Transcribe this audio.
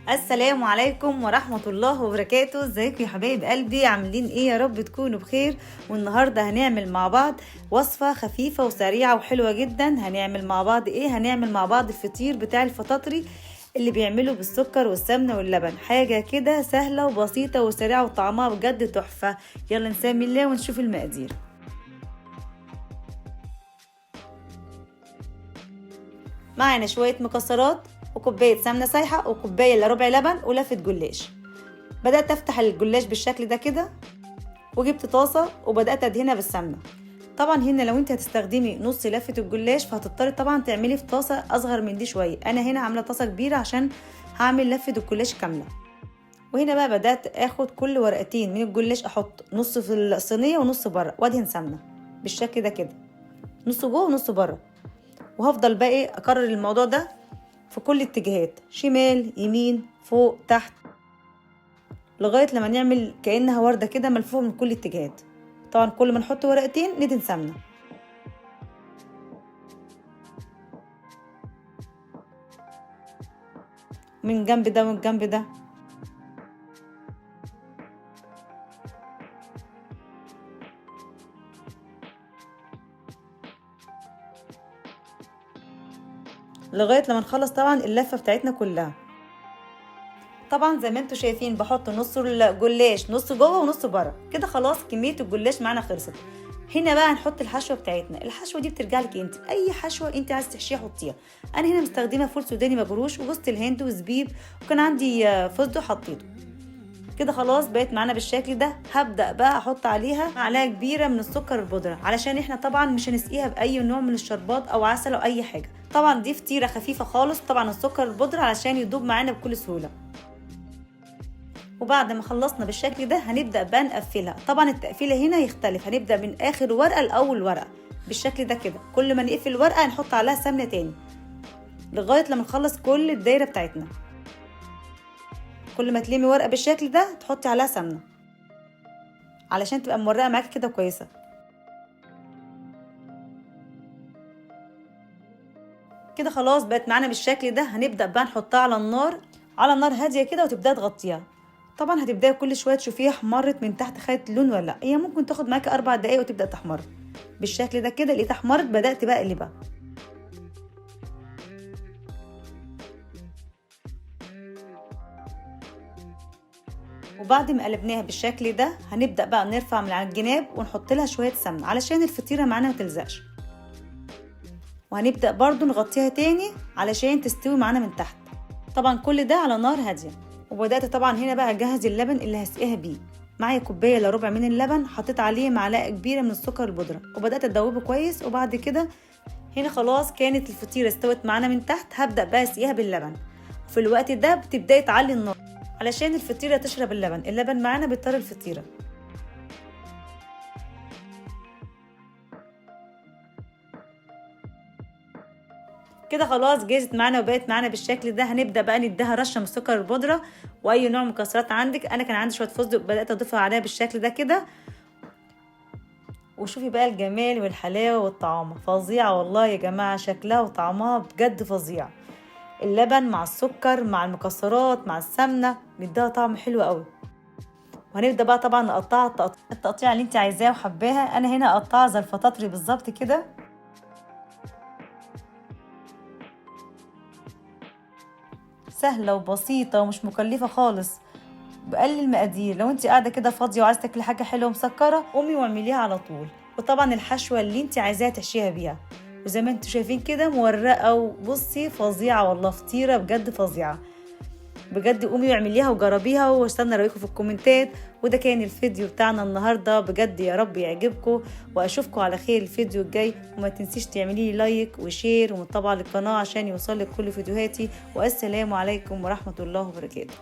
السلام عليكم ورحمة الله وبركاته. ازيكم يا حبايب قلبي؟ عاملين ايه؟ يا رب تكونوا بخير. والنهاردة هنعمل مع بعض وصفة خفيفة وسريعة وحلوة جدا. هنعمل مع بعض ايه؟ هنعمل مع بعض الفطير بتاع الفطاطري اللي بيعمله بالسكر والسمنة واللبن. حاجة كده سهلة وبسيطة وسريعة وطعمها بجد تحفة. يلا نسمي الله ونشوف المقادير. معانا شوية مكسرات وكوباية سمنة سايحة وكوباية الا ربع لبن ولفة جلاش. بدأت افتح الجلاش بالشكل ده كده، وجبت طاسة وبدأت ادهنها بالسمنة. طبعا هنا لو انت هتستخدمي نص لفة الجلاش فهتضطري طبعا تعملي في طاسة اصغر من دي شوية. انا هنا عاملة طاسة كبيرة عشان هعمل لفة الجلاش كاملة. وهنا بقى بدأت اخد كل ورقتين من الجلاش احط نص في الصينية ونص بره وادهن سمنة بالشكل ده كده، نص جوه ونص بره. وهفضل بقى ايه اكرر الموضوع ده في كل اتجاهات، شمال يمين فوق تحت، لغايه لما نعمل كانها ورده كده ملفوفه من كل اتجاهات. طبعا كل ما نحط ورقتين ندهن سمنه. من جنب ده ومن جنب ده. لغايه لما نخلص طبعا اللفه بتاعتنا كلها. طبعا زي ما انتم شايفين بحط نص الجلاش نص جوه ونص بره كده. خلاص كميه الجلاش معانا خلصت. هنا بقى هنحط الحشوه بتاعتنا. الحشوه دي بترجع لك انت، اي حشوه انت عايزه تحشيها حطيها. انا هنا مستخدمه فول سوداني مجروش وجوز الهند وزبيب، وكان عندي فستق حطيته كده. خلاص بقت معانا بالشكل ده. هبدا بقى احط عليها معلقه كبيره من السكر البودره، علشان احنا طبعا مش هنسقيها باي نوع من الشربات او عسل او اي حاجه. طبعا دي فطيره خفيفه خالص. طبعا السكر البودره علشان يدوب معانا بكل سهوله. وبعد ما خلصنا بالشكل ده هنبدأ بقى نقفلها. طبعا التقفيلة هنا يختلف، هنبدأ من آخر ورقة لأول ورقة بالشكل ده كده. كل ما نقفل ورقة نحط عليها سمنة تاني لغاية لما نخلص كل الدايرة بتاعتنا. كل ما تلمي ورقة بالشكل ده تحطي عليها سمنة علشان تبقى مورقة معاكي كده كويسة. كده خلاص بقت معانا بالشكل ده. هنبدأ بقى نحطها على النار هادية كده وتبدأ تغطيها. طبعا هتبداي كل شويه تشوفيها احمرت من تحت خدت لون ولا لا. هي ممكن تاخد معاكي 4 دقايق وتبدا تحمر بالشكل ده كده. لقيتها احمرت بدات بقى اقلبها. وبعد ما قلبناها بالشكل ده هنبدا بقى نرفع من على الجناب ونحط لها شويه سمنه علشان الفطيره معانا ما تلزقش. وهنبدا برضو نغطيها تاني علشان تستوي معانا من تحت. طبعا كل ده على نار هاديه. وبدات طبعا هنا بقى اجهز اللبن اللي هسقيها بيه. معايا كوبايه الا ربع من اللبن، حطيت عليه معلقه كبيره من السكر البودره وبدات ادوبه كويس. وبعد كده هنا خلاص كانت الفطيره استوت معانا من تحت. هبدا بقى اسقيها باللبن. في الوقت ده بتبداي تعلي النار علشان الفطيره تشرب اللبن. اللبن معانا بيطر الفطيره. كده خلاص جهزت معانا وبقت معانا بالشكل ده. هنبدا بقى نديها رشه من السكر البودره واي نوع مكسرات عندك. انا كان عندي شويه فستق بدات اضيفها عليها بالشكل ده كده. وشوفي بقى الجمال والحلاوه والطعام فظيعه والله يا جماعه. شكلها وطعمها بجد فظيع. اللبن مع السكر مع المكسرات مع السمنه بيديها طعم حلو قوي. وهنبدا بقى طبعا نقطعها التقطيع اللي انت عايزاها وحباها. انا هنا اقطعها زي الفطاطري بالظبط كده. سهله وبسيطه ومش مكلفه خالص. بقلل المقادير. لو انت قاعده كده فاضيه وعايزه تاكلي حاجه حلوه مسكره قومي واعمليها على طول. وطبعا الحشوه اللي انت عايزاها تحشيها بيها. وزي ما انتم شايفين كده مورقه وبصي فظيعه والله. فطيره بجد فظيعه بجد. قومي واعمليها وجربيها واستنى رايكم في الكومنتات. وده كان الفيديو بتاعنا النهارده بجد. يا رب يعجبكم واشوفكم على خير الفيديو الجاي. وما تنسيش تعملي لي لايك وشير ومتابعه للقناه عشان يوصلك كل فيديوهاتي. والسلام عليكم ورحمه الله وبركاته.